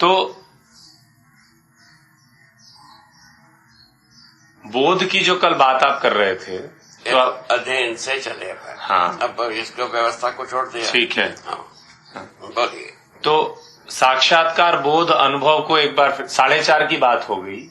तो बोध की जो कल बात आप कर रहे थे तो अध्ययन से चले अपन। हाँ, अब इसको व्यवस्था को छोड़ दिया। ठीक है। हाँ, बोलिए। तो साक्षात्कार बोध अनुभव को एक बार 4:30 की बात हो गई।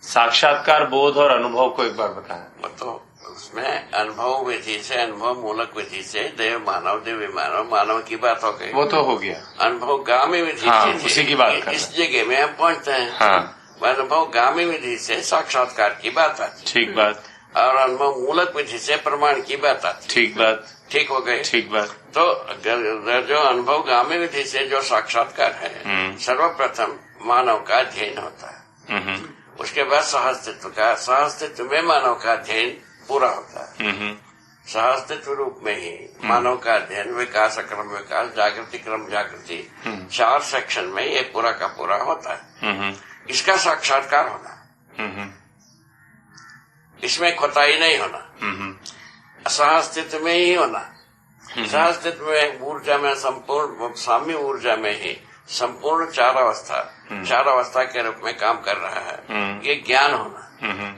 साक्षात्कार बोध और अनुभव को एक बार बताएं। तो उसमें अनुभव विधि से, अनुभव मूलक विधि से देव मानव, दिव्य मानव, मानव की बात हो गई। वो तो हो गया। अनुभव गामी विधि हाँ, से उसी की बात कर इस जगह में हम पहुंचते हैं। हाँ, अनुभव गामी विधि से साक्षात्कार की बात आती। ठीक बात। और अनुभव मूलक विधि से प्रमाण की बात आती। ठीक बात। ठीक हो गई। ठीक बात। तो जो अनुभव गामी विधि से जो साक्षात्कार है, सर्वप्रथम मानव का अध्ययन होता है। उसके बाद सहअस्तित्व का, सहअस्तित्व में मानव का अध्ययन पूरा होता है। सहअस्तित्व रूप में ही मानव का अध्ययन, विकास, क्रम विकास, जागृति, क्रम जागृति, 4 सेक्शन में ये पूरा का पूरा होता है। इसका साक्षात्कार होना, इसमें खोताई नहीं होना, सहअस्तित्व में ही होना। सहअस्तित्व में ऊर्जा में, संपूर्ण साम्य ऊर्जा में ही संपूर्ण 4 अवस्था के रूप में काम कर रहा है। ये ज्ञान होना,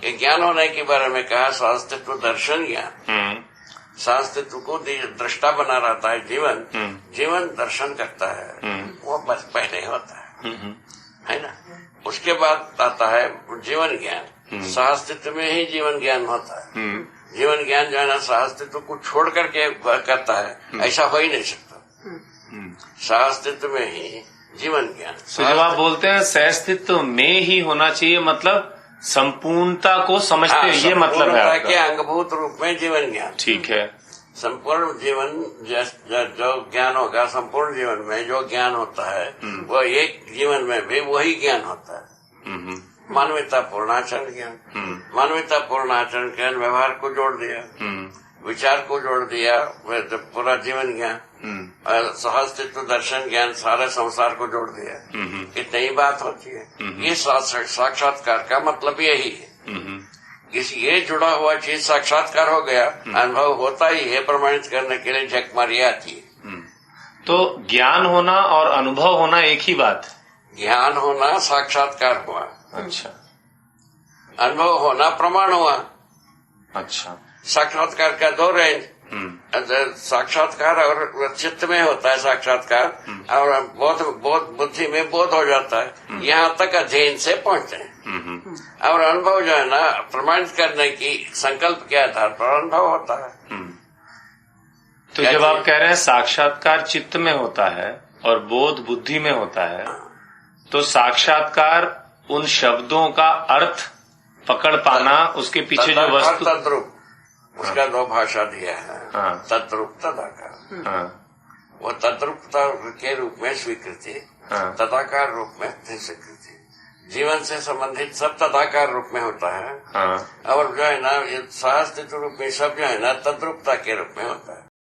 ये ज्ञान होने के बारे में कहा सहअस्तित्व दर्शन ज्ञान। सहअस्तित्व को दृष्टा बना रहता है जीवन, जीवन दर्शन करता है, वो बस पहले होता है ना। उसके बाद आता है जीवन ज्ञान। सहअस्तित्व में ही जीवन ज्ञान होता है। जीवन ज्ञान जो है ना, सहअस्तित्व को छोड़ करके करता है, ऐसा हो ही नहीं सकता। सहअस्तित्व में ही जीवन ज्ञान। तो जब आप बोलते हैं सहअस्तित्व में ही होना चाहिए, मतलब संपूर्णता को समझते हैं, ये मतलब है के अंगभूत रूप में जीवन ज्ञान। ठीक है। संपूर्ण जीवन जो ज्ञान होगा, संपूर्ण जीवन में जो ज्ञान होता है, वो एक जीवन में भी वही ज्ञान होता है। मानवीयता पूर्ण आचरण ज्ञान। मानवीयता पूर्ण आचरण ज्ञान व्यवहार को जोड़ दिया, विचार को जोड़ दिया, पूरा जीवन ज्ञान। सहअस्तित्व दर्शन ज्ञान सारे संसार को जोड़ दिया। इतनी ही बात होती है। ये साक्षात्कार का मतलब यही है। ये जुड़ा हुआ चीज साक्षात्कार हो गया, अनुभव होता ही है। प्रमाणित करने के लिए झकमारी आती है। तो ज्ञान होना और अनुभव होना एक ही बात? ज्ञान होना साक्षात्कार हुआ। अच्छा। अनुभव होना प्रमाण हुआ। अच्छा। साक्षात्कार का 2 रेंज, साक्षात्कार और चित्त में होता है साक्षात्कार, और बोध बुद्धि में बोध हो जाता है। यहाँ तक अध्ययन से पहुंचते हैं। और अनुभव जो है ना, प्रमाणित करने की संकल्प के आधार पर अनुभव होता है। तो जब आप कह रहे हैं साक्षात्कार चित्त में होता है और बोध बुद्धि में होता है, तो साक्षात्कार उन शब्दों का अर्थ पकड़ पाना, उसके पीछे जो वस्तु, तद्रूप, उसका 2 भाषा दिया है। हाँ। तद्रूप, तदाकार। हाँ। वो तद्रूपता के रूप में स्वीकृति, हाँ। तदाकार रूप में स्वीकृति। जीवन से संबंधित सब तदाकार रूप में होता है। हाँ। और जो है ना, सहअस्तित्व रूप में सब जो है ना, तद्रूपता के रूप में होता है।